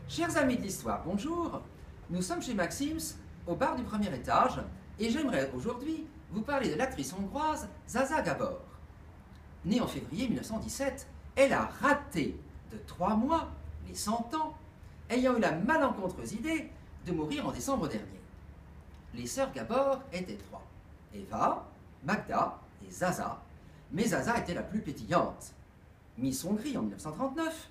Chers amis de l'histoire, bonjour. Nous sommes chez Maxims, au bar du premier étage, et j'aimerais aujourd'hui vous parler de l'actrice hongroise Zaza Gabor. Née en février 1917, elle a raté de 3 mois les 100 ans, ayant eu la malencontreuse idée de mourir en décembre dernier. Les sœurs Gabor étaient 3, Eva, Magda et Zaza, mais Zaza était la plus pétillante. Miss Hongrie en 1939,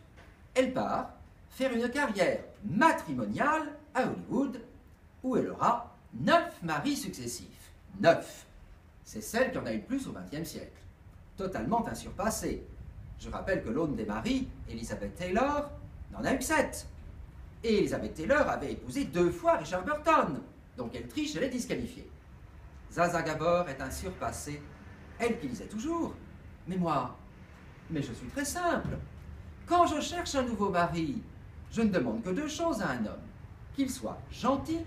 elle part faire une carrière matrimoniale à Hollywood, où elle aura 9 maris successifs. 9. C'est celle qui en a eu le plus au XXe siècle. Totalement insurpassée. Je rappelle que l'aune des maris, Elizabeth Taylor, n'en a eu que 7. Et Elizabeth Taylor avait épousé 2 fois Richard Burton, donc elle triche, elle est disqualifiée. Zaza Gabor est un surpassé, elle qui disait toujours « Mais moi, mais je suis très simple. Quand je cherche un nouveau mari, je ne demande que 2 choses à un homme, qu'il soit gentil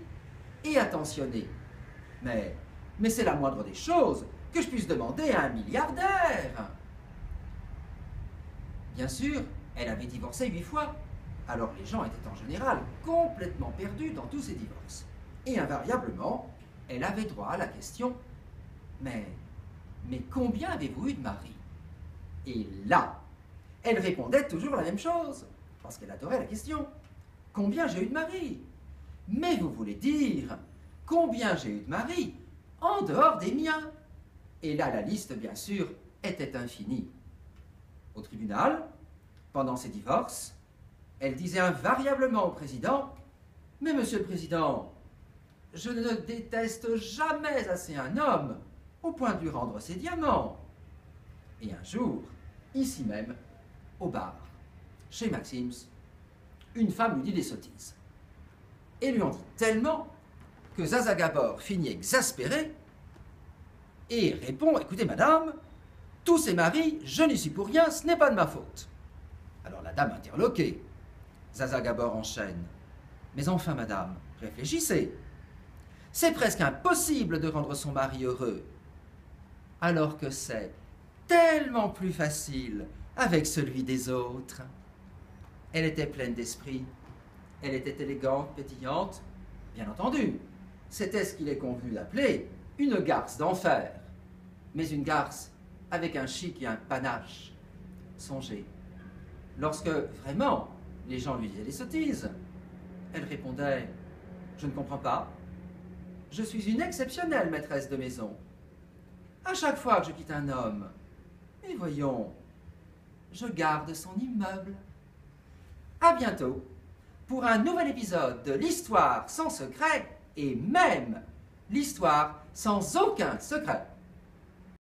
et attentionné. Mais c'est la moindre des choses que je puisse demander à un milliardaire. » Bien sûr, elle avait divorcé 8 fois, alors les gens étaient en général complètement perdus dans tous ces divorces. Et invariablement, elle avait droit à la question « Mais combien avez-vous eu de maris ?» Et là, elle répondait toujours la même chose, parce qu'elle adorait la question. Combien j'ai eu de maris? Mais vous voulez dire, combien j'ai eu de maris en dehors des miens? Et là, la liste, bien sûr, était infinie. Au tribunal, pendant ses divorces, elle disait invariablement au président, « Mais monsieur le président, je ne déteste jamais assez un homme au point de lui rendre ses diamants. » Et un jour, ici même, au bar, chez Maxims, une femme lui dit des sottises. Et lui en dit tellement que Zaza Gabor finit exaspérée et répond « Écoutez madame, tous ces maris, je n'y suis pour rien, ce n'est pas de ma faute. » Alors la dame interloquée, Zaza Gabor enchaîne « Mais enfin madame, réfléchissez. C'est presque impossible de rendre son mari heureux, alors que c'est tellement plus facile avec celui des autres. » Elle était pleine d'esprit, elle était élégante, pétillante, bien entendu. C'était ce qu'il est convenu d'appeler une garce d'enfer, mais une garce avec un chic et un panache. Songez, lorsque vraiment les gens lui disaient des sottises, elle répondait « Je ne comprends pas, je suis une exceptionnelle maîtresse de maison. À chaque fois que je quitte un homme, et voyons, je garde son immeuble. » À bientôt pour un nouvel épisode de l'histoire sans secret et même l'histoire sans aucun secret.